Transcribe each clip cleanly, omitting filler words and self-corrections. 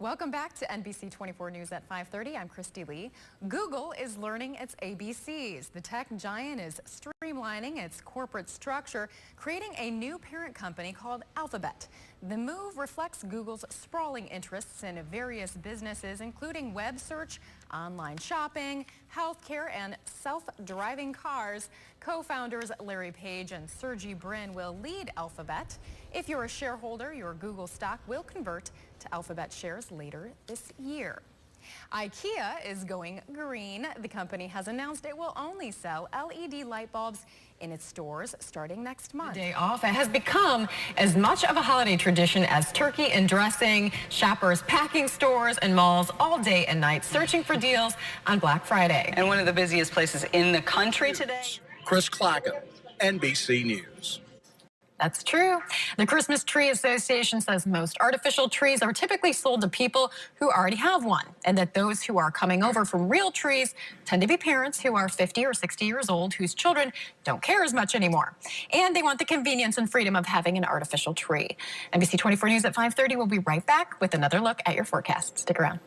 Welcome back to NBC 24 News at 5:30. I'm Christy Lee. Google is learning its ABCs. The tech giant is streamlining its corporate structure, creating a new parent company called Alphabet. The move reflects Google's sprawling interests in various businesses, including web search, online shopping, healthcare, and self-driving cars. Co-founders Larry Page and Sergey Brin will lead Alphabet. If you're a shareholder, your Google stock will convert to Alphabet shares later this year. IKEA is going green. The company has announced it will only sell LED light bulbs in its stores starting next month. The day off has become as much of a holiday tradition as turkey and dressing. Shoppers packing stores and malls all day and night searching for deals on Black Friday. And one of the busiest places in the country today. Chris Clacken, NBC News. That's true. The Christmas Tree Association says most artificial trees are typically sold to people who already have one, and that those who are coming over from real trees tend to be parents who are 50 or 60 years old whose children don't care as much anymore. And they want the convenience and freedom of having an artificial tree. NBC 24 News at 5:30 will be right back with another look at your forecast. Stick around.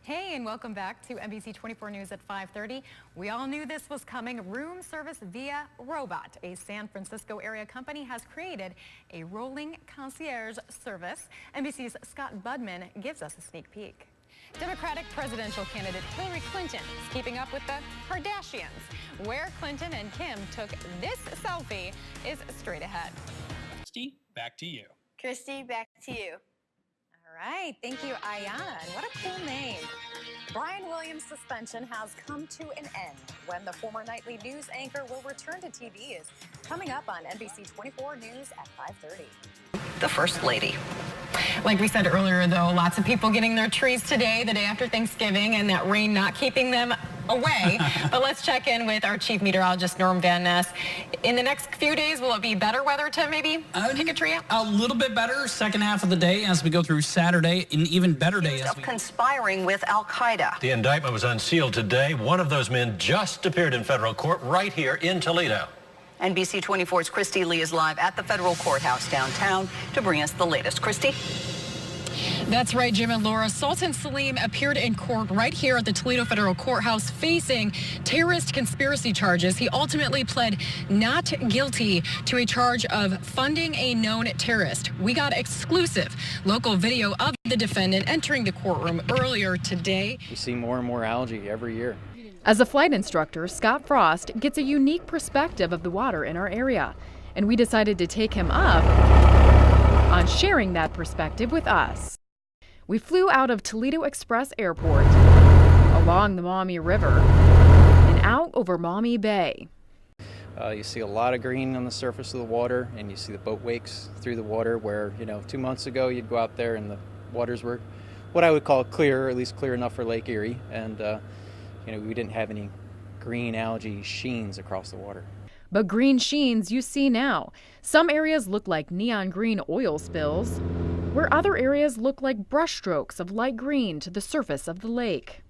Hey, and welcome back to NBC 24 News at 5:30. We all knew this was coming. Room service via robot. A San Francisco area company has created a rolling concierge service. NBC's Scott Budman gives us a sneak peek. Democratic presidential candidate Hillary Clinton is keeping up with the Kardashians. Where Clinton and Kim took this selfie is straight ahead. Christy, back to you. Christy, back to you. All right, thank you, Ayan. What a cool name. Brian Williams' suspension has come to an end. When the former nightly news anchor will return to TV is coming up on NBC 24 News at 5:30. The First Lady. Like we said earlier, though, lots of people getting their trees today, the day after Thanksgiving, and that rain not keeping them away. But let's check in with our chief meteorologist, Norm Van Ness. In the next few days, will it be better weather to maybe pick a tree up? A little bit better second half of the day as we go through Saturday, an even better day. Of conspiring with Al-Qaeda. The indictment was unsealed today. One of those men just appeared in federal court right here in Toledo. NBC 24's Christy Lee is live at the federal courthouse downtown to bring us the latest. Christy? That's right, Jim and Laura. Sultan Salim appeared in court right here at the Toledo Federal Courthouse facing terrorist conspiracy charges. He ultimately pled not guilty to a charge of funding a known terrorist. We got exclusive local video of the defendant entering the courtroom earlier today. We see more and more algae every year. As a flight instructor, Scott Frost gets a unique perspective of the water in our area, and we decided to take him up on sharing that perspective with us. We flew out of Toledo Express Airport, along the Maumee River, and out over Maumee Bay. You see a lot of green on the surface of the water, and you see the boat wakes through the water where, 2 months ago you'd go out there and the waters were what I would call clear, or at least clear enough for Lake Erie, and we didn't have any green algae sheens across the water. But green sheens you see now. Some areas look like neon green oil spills, where other areas look like brushstrokes of light green to the surface of the lake.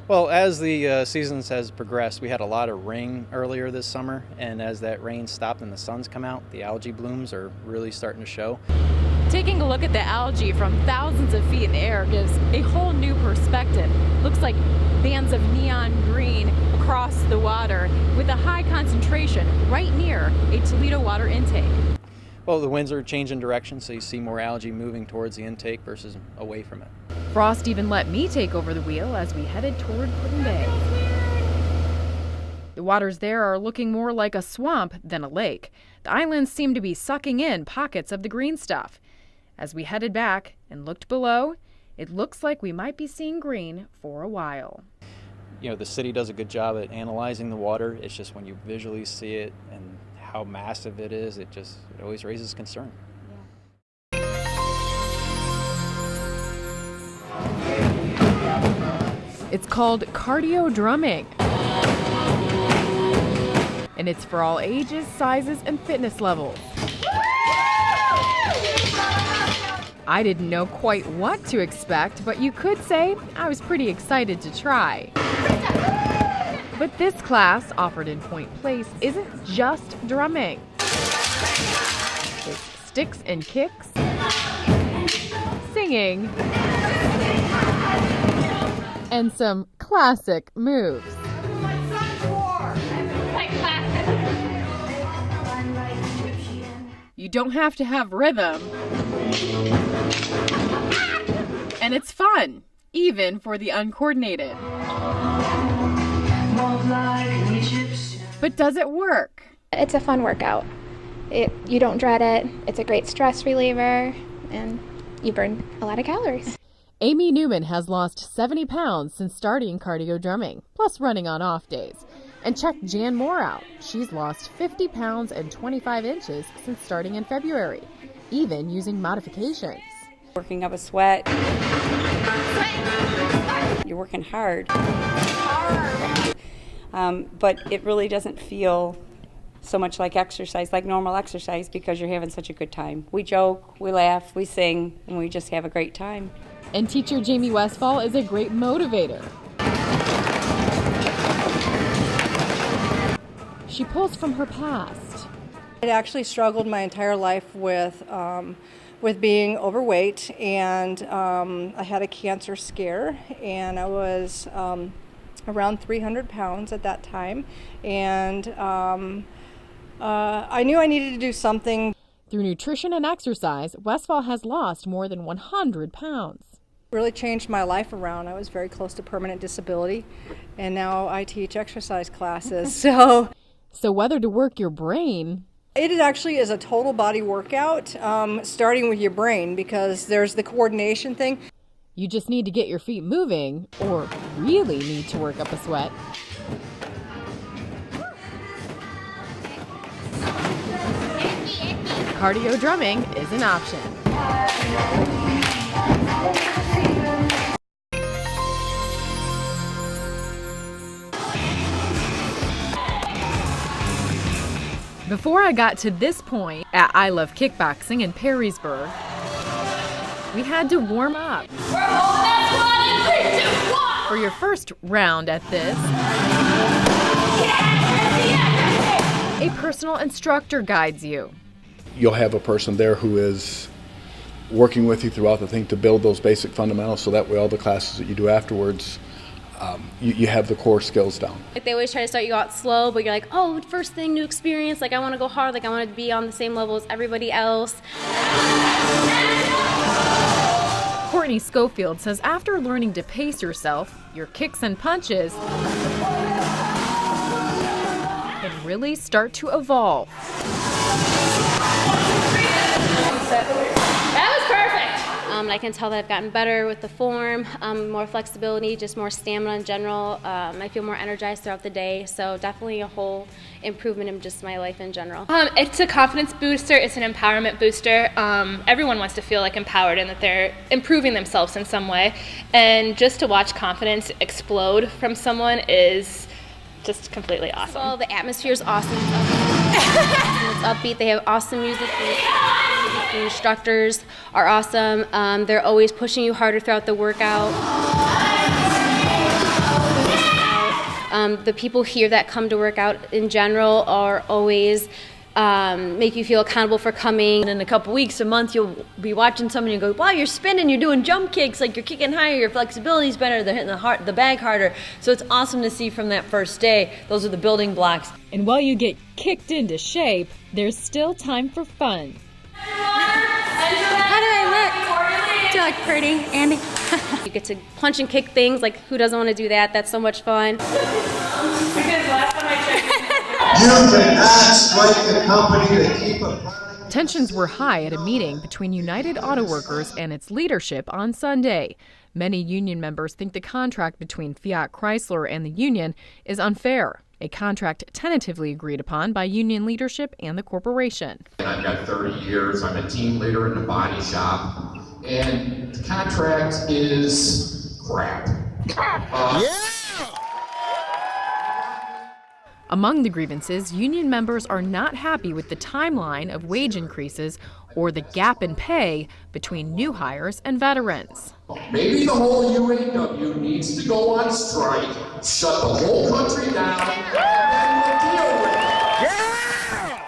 Well, as the seasons has progressed, we had a lot of rain earlier this summer, and as that rain stopped and the sun's come out, the algae blooms are really starting to show. Taking a look at the algae from thousands of feet in the air gives a whole new perspective. Looks like bands of neon green across the water with a high concentration right near a Toledo water intake. Well, the winds are changing direction, so you see more algae moving towards the intake versus away from it. Frost even let me take over the wheel as we headed toward Puddin Bay. The waters there are looking more like a swamp than a lake. The islands seem to be sucking in pockets of the green stuff. As we headed back and looked below, it looks like we might be seeing green for a while. The city does a good job at analyzing the water. It's just when you visually see it and how massive it is, it always raises concern. It's called cardio drumming. And it's for all ages, sizes, and fitness levels. I didn't know quite what to expect, but you could say I was pretty excited to try. But this class, offered in Point Place, isn't just drumming. It's sticks and kicks, singing, singing, and some classic moves. You don't have to have rhythm. And it's fun, even for the uncoordinated. But does it work? It's a fun workout. You don't dread it. It's a great stress reliever, and you burn a lot of calories. Amy Newman has lost 70 pounds since starting cardio drumming, plus running on off days. And check Jan Moore out. She's lost 50 pounds and 25 inches since starting in February, even using modifications. Working up a sweat. You're working hard. But it really doesn't feel so much like exercise, like normal exercise, because you're having such a good time. We joke, we laugh, we sing, and we just have a great time. And teacher Jamie Westfall is a great motivator. She pulls from her past. I actually struggled my entire life with being overweight, and I had a cancer scare, and I was around 300 pounds at that time, and I knew I needed to do something. Through nutrition and exercise, Westfall has lost more than 100 pounds. Really changed my life around. I was very close to permanent disability, and now I teach exercise classes. So whether to work your brain... It actually is a total body workout, starting with your brain, because there's the coordination thing. You just need to get your feet moving, or really need to work up a sweat. Cardio drumming is an option. Before I got to this point at I Love Kickboxing in Perrysburg, we had to warm up. For your first round at this, a personal instructor guides you. You'll have a person there who is working with you throughout the thing to build those basic fundamentals, so that way all the classes that you do afterwards, you have the core skills down. Like, they always try to start you out slow, but you're like, oh, first thing, new experience, like I want to go hard, like I want to be on the same level as everybody else. Courtney Schofield says after learning to pace yourself, your kicks and punches can really start to evolve. That was perfect! I can tell that I've gotten better with the form, more flexibility, just more stamina in general. I feel more energized throughout the day, so definitely a whole improvement in just my life in general. It's a confidence booster, it's an empowerment booster. Everyone wants to feel like empowered and that they're improving themselves in some way. And just to watch confidence explode from someone is just completely awesome. Well, the atmosphere is awesome. It's upbeat. They have awesome music. The instructors are awesome. They're always pushing you harder throughout the workout. The people here that come to work out in general are always make you feel accountable for coming. And in a couple weeks, a month, you'll be watching someone and you go, wow, you're spinning, you're doing jump kicks, like you're kicking higher, your flexibility's better, they're hitting the bag harder. So it's awesome to see from that first day. Those are the building blocks. And while you get kicked into shape, there's still time for fun. How do I look? Do you look pretty, Andy? You get to punch and kick things, like who doesn't want to do that? That's so much fun. Because last time I checked, you cannot strike the company to keep a... Tensions were high at a meeting between United Auto Workers and its leadership on Sunday. Many union members think the contract between Fiat Chrysler and the union is unfair, a contract tentatively agreed upon by union leadership and the corporation. I've got 30 years. I'm a team leader in the body shop, and the contract is crap. Among the grievances, union members are not happy with the timeline of wage increases or the gap in pay between new hires and veterans. Maybe the whole UAW needs to go on strike, shut the whole country down, and then we'll deal with it.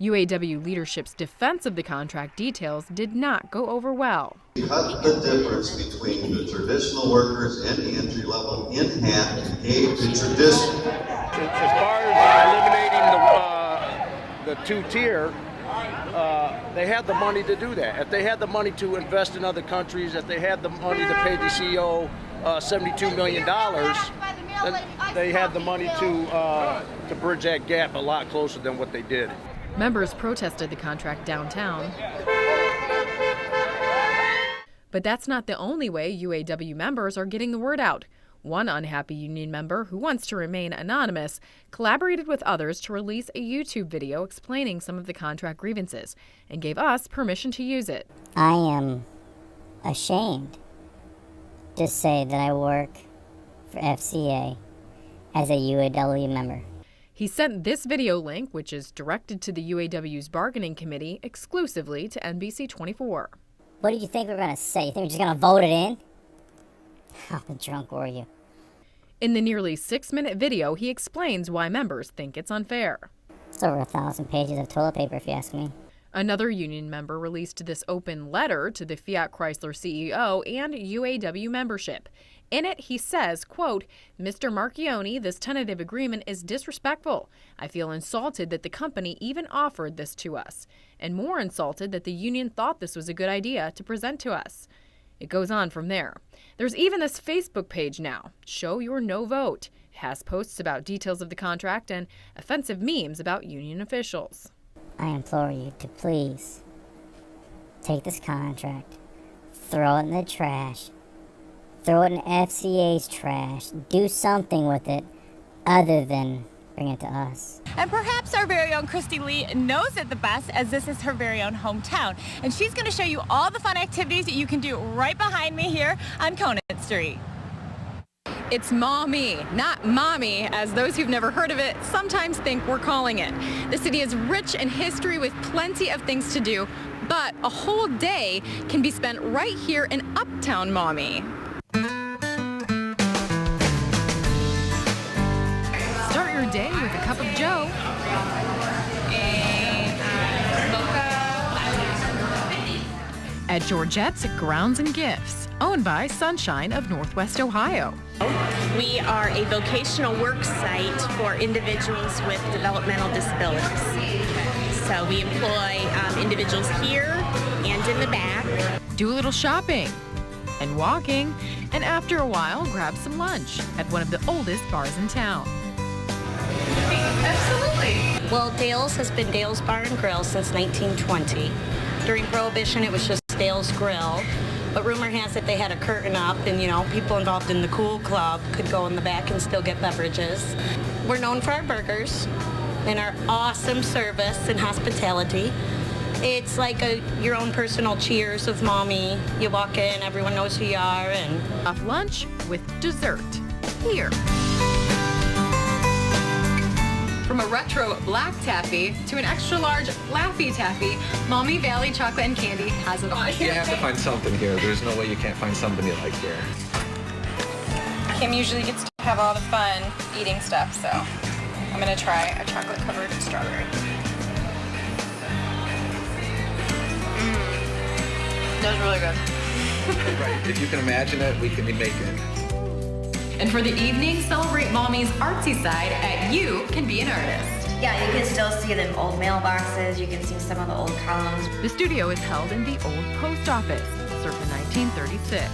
UAW leadership's defense of the contract details did not go over well. Cut the difference between the traditional workers and the entry level in half and gave the traditional. As far as eliminating the two-tier, they had the money to do that. If they had the money to invest in other countries, if they had the money to pay the CEO $72 million, then they had the money to bridge that gap a lot closer than what they did. Members protested the contract downtown. But that's not the only way UAW members are getting the word out. One unhappy union member, who wants to remain anonymous, collaborated with others to release a YouTube video explaining some of the contract grievances and gave us permission to use it. I am ashamed to say that I work for FCA as a UAW member. He sent this video link, which is directed to the UAW's bargaining committee, exclusively to NBC 24. What did you think we were going to say? You think we're just going to vote it in? How drunk were you? In the nearly 6-minute video, he explains why members think it's unfair. It's over 1,000 pages of toilet paper, if you ask me. Another union member released this open letter to the Fiat Chrysler CEO and UAW membership. In it, he says, quote, "Mr. Marchione, this tentative agreement is disrespectful. I feel insulted that the company even offered this to us, and more insulted that the union thought this was a good idea to present to us." It goes on from there. There's even this Facebook page now, Show Your No Vote. It has posts about details of the contract and offensive memes about union officials. I implore you to please take this contract, throw it in the trash, throw it in FCA's trash, do something with it other than bring it to us. And perhaps our very own Christy Lee knows it the best, as this is her very own hometown. And she's going to show you all the fun activities that you can do right behind me here on Conant Street. It's Mommy, not Mommy, as those who've never heard of it sometimes think we're calling it. The city is rich in history with plenty of things to do, but a whole day can be spent right here in Uptown Mommy. Start your day with a cup of Joe. At Georgette's Grounds and Gifts, owned by Sunshine of Northwest Ohio. We are a vocational work site for individuals with developmental disabilities. So we employ individuals here and in the back. Do a little shopping and walking, and after a while, grab some lunch at one of the oldest bars in town. Absolutely. Well, Dale's has been Dale's Bar and Grill since 1920. During Prohibition, it was just Dale's Grill. But rumor has it they had a curtain up and, people involved in the Cool Club could go in the back and still get beverages. We're known for our burgers and our awesome service and hospitality. It's like your own personal Cheers with Mommy. You walk in, everyone knows who you are. And off lunch with dessert here. From a retro black taffy to an extra large Laffy taffy, Mommy Valley Chocolate and Candy has it all. You have to find something here. There's no way you can't find something you like here. Kim usually gets to have all the fun eating stuff, so I'm gonna try a chocolate covered strawberry. That was really good. Right. If you can imagine it, we can make it. And for the evening, celebrate Mommy's artsy side at You Can Be an Artist. Yeah, you can still see them old mailboxes. You can see some of the old columns. The studio is held in the old post office, circa 1936.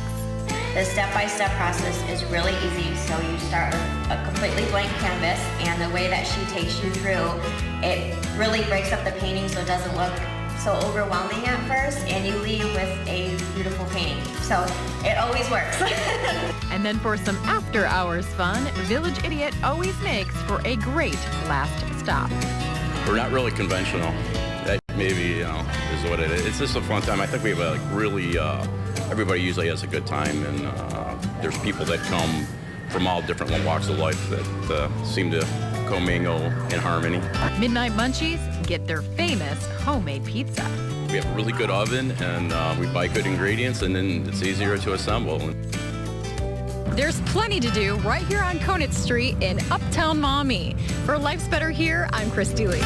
The step-by-step process is really easy. So you start with a completely blank canvas, and the way that she takes you through, it really breaks up the painting so it doesn't look so overwhelming at first, and you leave with a beautiful painting. So it always works. And then for some after-hours fun, Village Idiot always makes for a great last stop. We're not really conventional. That maybe, is what it is. It's just a fun time. I think we have really, everybody usually has a good time, and there's people that come from all different walks of life that seem to commingle in harmony. Midnight Munchies get their famous homemade pizza. We have a really good oven, and we buy good ingredients, and then it's easier to assemble. There's plenty to do right here on Conant Street in Uptown Mommy. For Life's Better Here, I'm Christy Lee.